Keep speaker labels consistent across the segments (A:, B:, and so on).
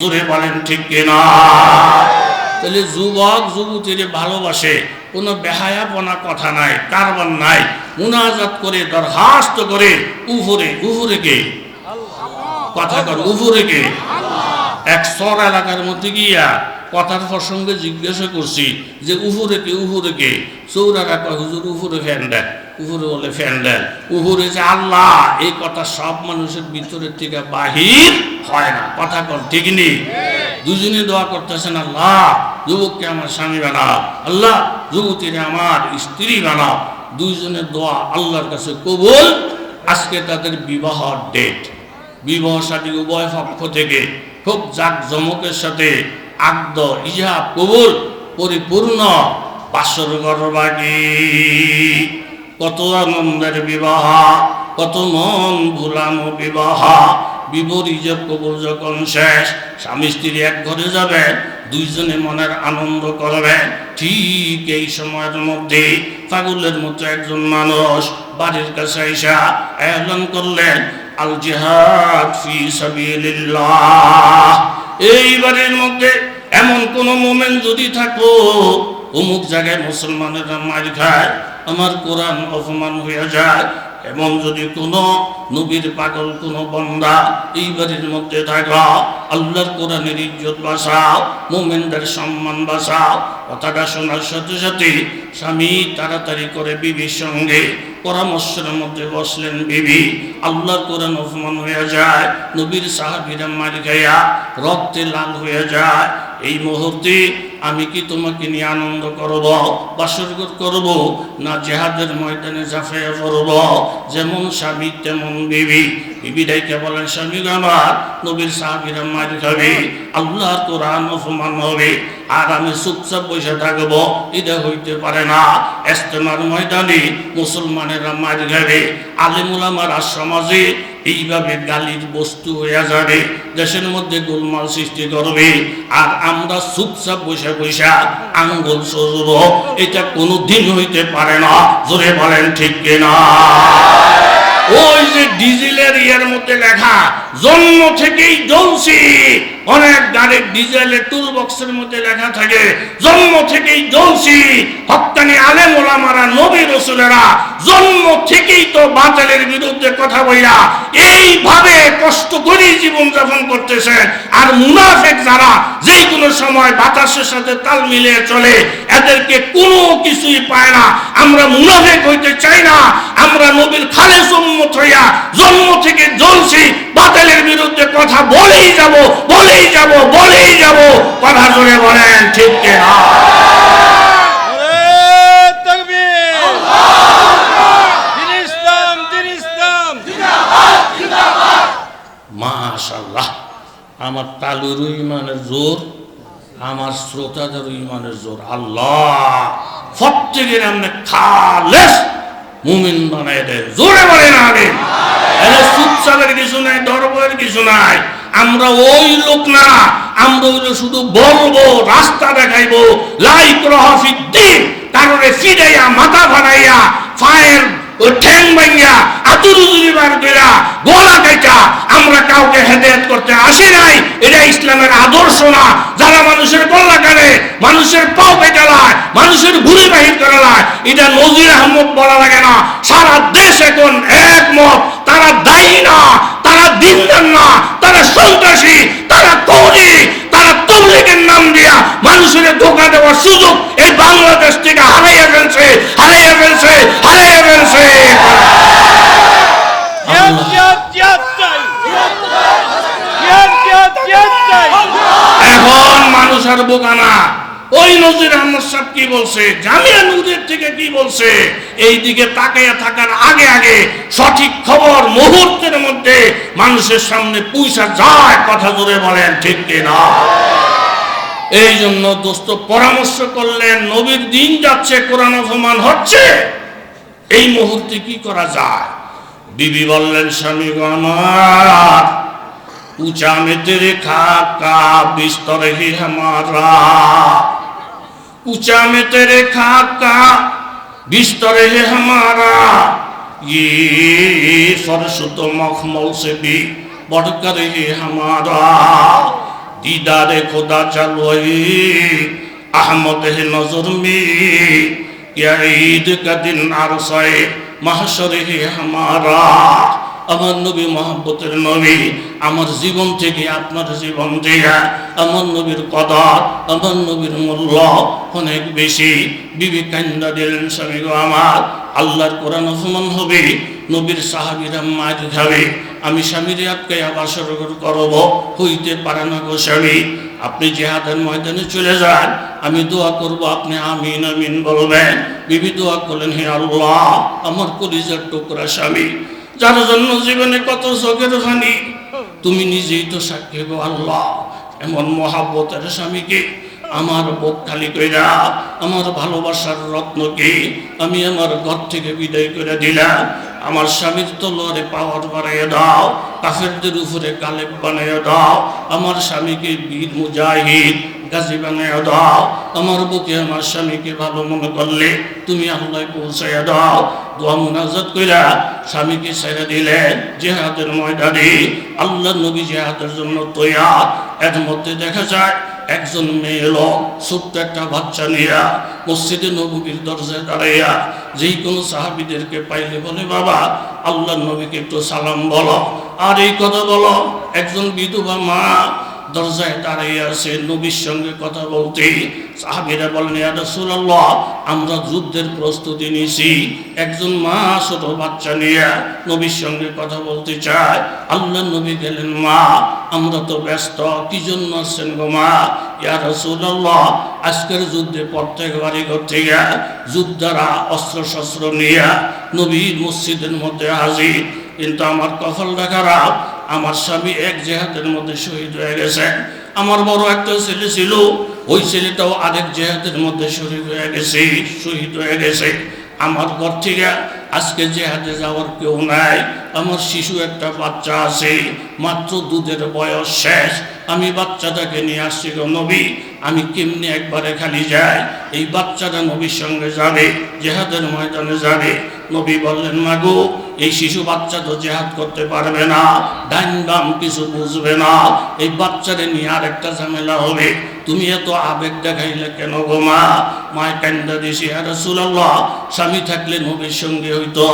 A: জোরে বলেন ঠিক কিনা? তাহলে যুবক যুবতীরে ভালোবাসে, কোনো বেহায়াপনা কথা নাই, কারবার নাই, মুনাজাত করে দরখাস্ত করে উফরে কে কথা কর, উফরে কে এক সর এলাকার মধ্যে গিয়া কথার প্রসঙ্গে জিজ্ঞাসা করছি যে উফরে কে চৌরারা কয় হুজুর উফরে ফ্যান দেন, উফরে বলে ফ্যান দেন, উফরে যে আল্লাহ, এই কথা সব মানুষের ভিতরের থেকে বাহির হয় না, কথা কর ঠিক নেই। দুজনে দোয়া করতেছেন, আল্লাহ যুবককে আমার স্বামী বানাও, আল্লাহ যুবতীরে আমার স্ত্রী বানাও। দুইজনের দোয়া আল্লাহর কাছে কবুল। আজকে তাদের বিবাহ ডেট, বিবাহ সাথী উভয় পক্ষ থেকে খুব জাঁকজমকের সাথে আকদ ইজাব কবুল পরিপূর্ণ, বাসর ঘর বাগি, কত আনন্দের বিবাহ, কত মন ভুলানো বিবাহ। বিবর ইজাব কবুল যখন শেষ, স্বামী স্ত্রী এক ঘরে যাবে, দুইজনে মনের আনন্দ করবে। ঠিক এই সময়ের মধ্যে পাগলের মতো একজন মানুষ বাড়ির কাছে এসে এলান করলেন, আল জিহাদ ফি সাবিলিল্লাহ। এই বাড়ির মধ্যে এমন কোন মোমেন যদি থাকো, অমুক জায়গায় মুসলমানেরা মার খায়, আমার কোরআন অপমান হয়ে যায়, এমন যদি কোনো নবীর পাগল কোনো বন্দা এই বাড়ির মধ্যে থাকা, আল্লাহর কোরআনের ইজ্জত বাঁচাও, মোমেনদের সম্মান বাঁচাও। কথাটা শোনার সাথে সাথে স্বামী তাড়াতাড়ি করে বিবির সঙ্গে পরামর্শের মধ্যে বসলেন। বিবি, আল্লাহর কোরআন অপমান হয়ে যায়, নবীর সাহাবীরা মার খাইয়া রক্তে লাল হয়ে যায়, এই মুহূর্তে আমি কি তোমাকে নিয়ে আনন্দ করব, বাসরঘর করব, না জেহাদের ময়দানে ঝাঁপিয়ে পড়ব? যেমন স্বামী তেমন বিবি। বিবি ডাইকে বলেন, স্বামী আমার, নবীর সাহাবীরা মার খাবে, আল্লাহর কোরআন অপমান হবে, আর আমি চুপচাপ বসে থাকবো, এটা হইতে পারে না। ইস্তেমার ময়দানে মুসলমানেরা মার খাবে, আলেম ওলামারা সমাজে এইভাবে গালির বস্তু হয়ে যাবে, দেশের মধ্যে গোলমাল সৃষ্টি করবে, আর আমরা চুপচাপ বসে বসে আঙ্গুল সরব, এটা কোনো দিন হইতে পারে না। জোরে বলেন ঠিক কিনা? ওই যে ডিজেলের ইয়ের মধ্যে লেখা, জন্ম থেকেই জ্বলছি, অনেক গাড়ির ডিজেলের টুল বক্সের মধ্যে লেখা থাকে জন্ম থেকেই জ্বলছি। হক্কানি আলেম ওলামারা, নবী রাসূলেরা জন্ম থেকেই তো বাতিলের বিরুদ্ধে কথা বইলা এইভাবে কষ্ট করে জীবন যাপন করতেছে। আর মুনাফিক যারা যেই কোনো সময় বাতাসের সাথে তাল মিলিয়ে চলে, এদেরকে কোনো কিছুই পায় না। আমরা মুনাফিক হইতে চাই না, আমরা নবীর খালেস উম্মত হইয়া জন্ম থেকে জ্বলছি, বাতিলের বিরুদ্ধে কথা বলেই যাব, বলেই যাব, বলেই যাব। কথা জোরে বলেন ঠিক কিনা? মাশাআল্লাহ, আমার তালুর ইমানের জোর, আমার শ্রোতাদের ইমানের জোর। আল্লাহ প্রত্যেকের আমরা খালেস মুমিন বানায় দেয়। জোরে বলেন আমিন। এর চুপচাপের কিছু নাই, দরবের কিছু নাই। আমরা ওই লোক না, আমরা হইলো শুধু বলবো, রাস্তা দেখাইবো, লাইক রহফিদ্দিন, কারণে ফিরাইয়া মাথা ভাড়াইয়া ফায়ের ওই ঠ্যাং ভাইয়া আতুরুজুরি বার কইরা গলা কাইটা আমরা কাউকে হেদায়েত করতে আসি নাই। এটা ইসলামের আদর্শ না। যারা মানুষের গলা কাটে, মানুষের পাও কেটে লায়, মানুষের ভুঁড়ি বাহির করে লায়, এটা নজির আহমদ বলা লাগে না। সারা দেশ এখন একমত, তারা দায়ী না, তারা দিনদার না, তারা সন্ত্রাসী, তারা কৌরি, তারা তবলিগের নাম দিয়া মানুষের ধোঁকা দেওয়ার সুযোগ এই বাংলাদেশ থেকে হারাইয়া ফেলছে, হারাইয়া ফেলছে, হারাইয়া ফেলছে। এখন মানুষ আর বোকা না। ওই নজির আহমদ সাহেব কি বলছে, জামিয়া নূরের থেকে কি বলছে, এই দিকে তাকাইয়া থাকার আগে আগে সঠিক খবর মুহূর্তের মধ্যে মানুষের সামনে পৌঁছা যায়। কথা জোরে বলেন ঠিক কিনা? এই জন্য দোস্ত পরামর্শ করলেন, নবীর দিন যাচ্ছে, কোরআন অপমান হচ্ছে, এই মুহূর্তে কি করা যায়? বিবি বললেন, স্বামী গো আমার, ऊंचा में तेरे खाका बिस्तर ही हमारा, ऊंचा में तेरे खाका बिस्तर है हमारा, ये फर्श तो मखमल से भी बढ़कर है हमारा। दीदारे खुदा चलोई अहमद है नजर में क्या ईद का दिन अरसाए महशर है हमारा আমার নবী মহব্বতের নবী আমার জীবন থেকে আপনার জীবন থেকে আমার নবীর কদর আমার নবীর মূল্য অনেক বেশি বিবি কান্দা দিলেন স্বামী গো আমার আল্লাহর কোরআন অপমান হবে নবীর সাহাবীরা মার খাবে আমি স্বামীর আটকে আবার শুরু করব হইতে পারে না গো স্বামী আপনি জিহাদের ময়দানে চলে যান আমি দোয়া করব আপনি আমিন আমিন বলবেন বিবি দোয়া করলেন হে আল্লাহ আমার কলিজার টুকরা স্বামী যার জন্য জীবনে কত চোখের পানি তুমি নিজেই তো সাক্ষী গো আল্লাহ এমন মহাব্বতের স্বামীকে আমার বুক খালি কইরা আমার ভালোবাসার রত্নকে আমি আমার ঘর থেকে বিদায় করে দিলাম আমার স্বামীর তলোয়ারে পাওয়ার বাড়াইয়া দাও কাফেরদের উপরে গালেব বানাইয়া দাও আমার স্বামীকে বীর মুজাহিদ গাজী বানাইয়া দাও আমার বুকে আমার স্বামীকে ভালো মনে করলে তুমি আল্লাহ পৌঁছাইয়া দাও দোয়া মুনাজাত কইরা স্বামীকে ছেড়ে দিলেন জিহাদের ময়দানে আল্লাহ নবী জিহাদের জন্য তৈয়ার এর মধ্যে দেখা যায় একজন মেয়ে এলো ছোট্ট একটা বাচ্চা নিয়া মসজিদে নববীর দরজায় দাঁড়াইয়া যেই কোনো সাহাবীদেরকে পাইলে বলে বাবা আল্লাহ নবীকে একটু সালাম বলো আর এই কথা বলো একজন বিধবা মা দরজায় দাঁড়িয়ে আছে নবীর সঙ্গে কথা বলতে সাহাবীরা বলেন ইয়া রাসূলুল্লাহ আমরা যুদ্ধের প্রস্তুতি নিয়েছি একজন মা ছোট বাচ্চা নিয়ে নবীর সঙ্গে কথা বলতে চায় আল্লাহ নবী গেলেন মা আমরা তো ব্যস্ত কি জন্য আসছেন গো মা ইয়া রাসূলুল্লাহ আজকের যুদ্ধে প্রত্যেক বাড়ি ঘর থেকে যোদ্ধারা অস্ত্র শস্ত্র নিয়ে নবীর মসজিদের মধ্যে হাজির কিন্তু আমার কপালটা খারাপ আমার স্বামী এক জিহাদের মধ্যে শহীদ হয়ে গেছে আমার বড় একটা ছেলে ছিল ওই ছেলেটাও আরেক জিহাদের মধ্যে শহীদ হয়ে গেছে আমার ঘর থেকে আজকে জিহাদে যাওয়ার কেউ নাই আমার শিশু একটা বাচ্চা আছে মাত্র দুধের বয়স শেষ আমি বাচ্চাটাকে নিয়ে আসছি গো নবী আমি কেমনি একবারে খালি যাই এই বাচ্চাটা নবীর সঙ্গে যাবে জিহাদের ময়দানে যাবে নবী বললেন মাগো এই শিশু বাচ্চা তো জিহাদ করতে পারবে না ডাইন বাম কিছু বুঝবে না এই বাচ্চারে নিয়ে আর একটা ঝামেলা হবে তুমি এত আবেগ দেখাইলে কেন গো মা মায় কান্দা দিছি ইয়া রাসূলুল্লাহ স্বামী থাকলে নবীর সঙ্গে হইতো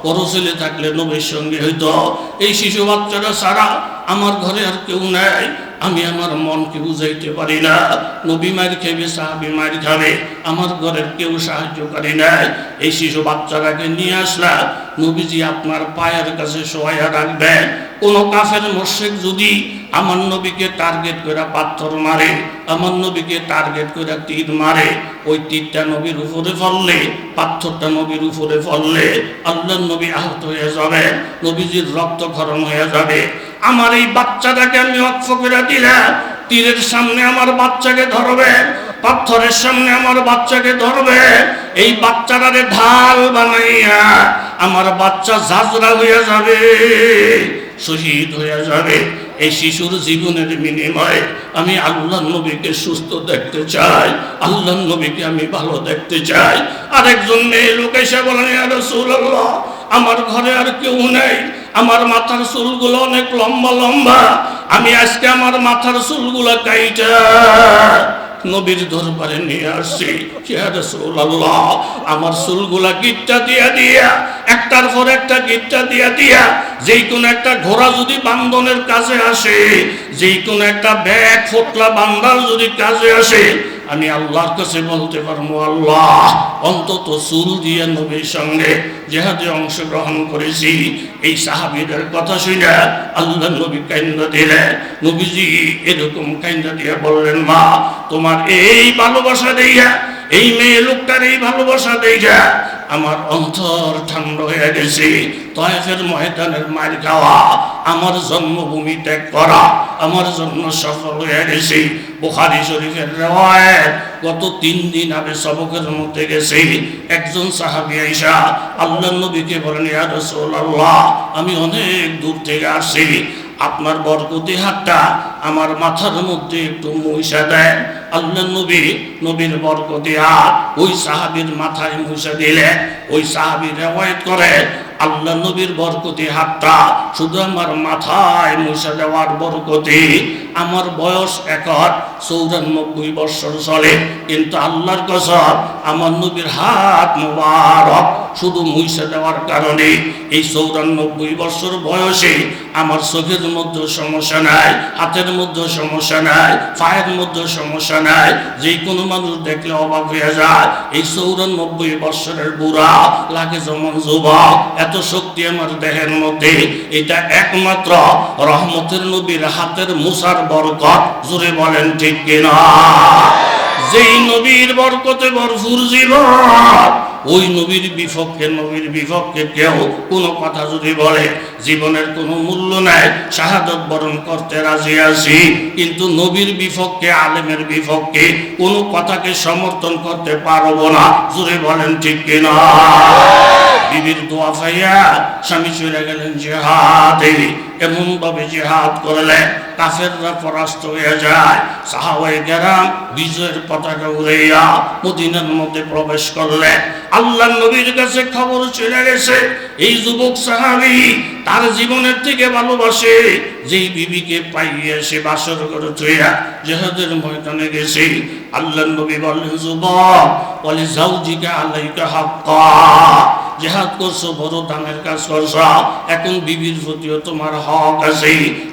A: বড় ছেলে থাকলে নবীর সঙ্গে হইতো এই শিশু বাচ্চাটা ছাড়া আমার ঘরে আর কেউ নাই আমি আমার মনকে বুঝাইতে পারি না নবী মার খাবে সাহাবী মার খাবে আমার ঘরের কেউ সাহায্যকারী নাই এই শিশু বাচ্চাটাকে নিয়ে আসলাম নবীজি আপনার পায়ের কাছে শোয়াইয়া রাখবেন কোন কাফের মুশরিক যদি আমার নবীকে টার্গেট করে পাথর মারে আমার নবীকে টার্গেট করে তীর মারে ওই তীরটা নবীর উপরে পড়লে পাথরটা নবীর উপরে পড়লে আল্লাহর নবী আহত হয়ে যাবে নবীজির রক্তক্ষরণ হয়ে যাবে আমার এই বাচ্চাটাকে আমি অক্ষ করে দিলাম তীরের সামনে আমার বাচ্চাকে ধরবে পাথরের সামনে আমার বাচ্চাকে ধরবে এই বাচ্চাটারে ঢাল বানাইয়া আমার বাচ্চা ঝাঁঝরা হয়ে যাবে শহীদ হয়ে যাবে এই শিশুর জীবনের বিনিময়ে আমি আল্লাহর নবীকে সুস্থ দেখতে চাই আল্লাহর নবীকে আমি ভালো দেখতে চাই আরেকজন মেয়ে লোক এসে বলেন ইয়া রাসূলুল্লাহ আমার ঘরে আর কেউ নেই আমার মাথার চুলগুলো অনেক লম্বা লম্বা আমি আজকে আমার মাথার চুলগুলো কাইটা নবীর দরবারে নিয়ে আসছি ইয়া রাসূলুল্লাহ আমার চুলগুলা গিট্টা দিয়া একটার পর একটা গিট্টা দিয়া যেই কোন একটা ঘোড়া যদি বান্ধনের কাছে আসে যেই কোন একটা ব্যাগ ফোটলা বান্দার যদি কাজে আসে আমি আল্লাহর কাছে বলতে পারবো আল্লাহ অন্তত চুল দিয়ে নবীর সঙ্গে জিহাদে অংশগ্রহণ করেছি এই সাহাবীদের কথা শুনে আল্লাহ নবী কান্দা দিলেন নবীজি এরকম কান্দা দিয়ে বললেন মা তোমার এই ভালোবাসা দেইয়া এই মেয়ে লোকটার এই ভালোবাসা দেইয়া আমার অন্তর ঠান্ডা হয়ে গেছে তায়েফের ময়দানের মার খাওয়া আমার জন্মভূমি ত্যাগ করা আমার জন্য সফল হয়ে গেছে বুখারী শরীফের riwayat গত 3 দিন আগে সবকের মধ্যে গেছে একজন সাহাবী আয়েশা আল্লাহর নবীকে বলেন ইয়া রাসূলুল্লাহ আমি অনেক দূর থেকে আসছি আপনার বরকতি হাতটা আমার মাথার মধ্যে একটু মুইসা দেন আল্লাহর নবীর বরকতি হাত ওই সাহাবীর মাথায় মুইসা দিলে ওই সাহাবী riwayat করে আল্লাহ নবীর বরকতি হাতটা শুধু আমার মাথায় মুছে দেওয়ার বরকতি। আমার বয়স এখন 94 বছর চলে, কিন্তু আল্লাহর কসম আমার নবীর হাত মোবারক শুধু মুছে দেওয়ার কারণে এই 94 বছর বয়সে আমার চোখের মধ্যে সমস্যা নাই, হাতের মধ্যে সমস্যা নাই, পায়ের মধ্যে সমস্যা নাই। যে কোনো মানুষ দেখলে অবাক হয়ে যায়, এই 94 বছরের বুড়া লাগে যেমন যুবক, এত শক্তি আমার দেহের মধ্যে। এটা একমাত্র রহমতের নবীর হাতের মুসার বরকত। জোরে বলেন ঠিক কিনা? যেই নবীর বরকতে ভরপুর জীবন, ওই নবীর বিপক্ষে কেউ কোনো কথা যদি বলে জীবনের কোনো মূল্য নাই, শাহাদত বরণ করতে রাজি আছি, কিন্তু নবীর বিপক্ষে, আলেমের বিপক্ষে কোনো কথাকে সমর্থন করতে পারবো না। জোরে বলেন ঠিক কিনা? বিবির দোয়া পাইয়া স্বামী চলে গেলেন জিহাদে। এমন ভাবে জিহাদ করলে কাফেররা পরাস্ত হয়ে যায়। সাহাবায়ে কেরাম বিজয়ের পতাকা উড়াইয়া মদিনার মধ্যে প্রবেশ করলে আল্লাহর নবীর কাছে খবর চলে গেছে এই যুবক সাহাবী তার জীবনের থেকে ভালোবাসে যেই বিবিকে পাইয়া সে বাসর করে থইয়া জিহাদের ময়দানে গেছে। আল্লাহর নবী বললেন, যুবক, বলে যাওজিকা আলাইকা হাক্কা, জিহাদ করছো, বড় দামের কাজ করছো, এখন বিবির প্রতিও তোমার হক আছে।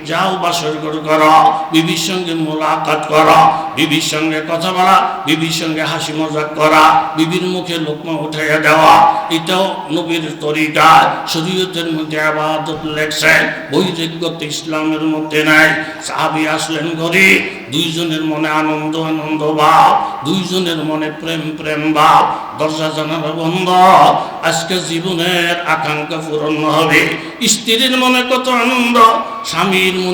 A: যাও বাসর ঘর করো, বিবির সঙ্গে মোলাকাত করো, বিবির সঙ্গে কথা বলা, বিবির সঙ্গে হাসি মজাক করা, বিবির মুখে লোকমা উঠাইয়া দেওয়া, এটাও নবীর তরিকা। শরীয়তের মধ্যে ইবাদত লেখছে, বৈরাগ্যত ইসলামের মধ্যে নাই। সাহাবী আসলেন ঘরে, দুইজনের মনে আনন্দ ভাব, দুইজনের মনে প্রেম ভাব। দরজা জানালা বন্ধ, আজকে জীবনের আকাঙ্ক্ষা পূরণ হবে। স্ত্রীর মনে কত আনন্দ, স্বামীর মনে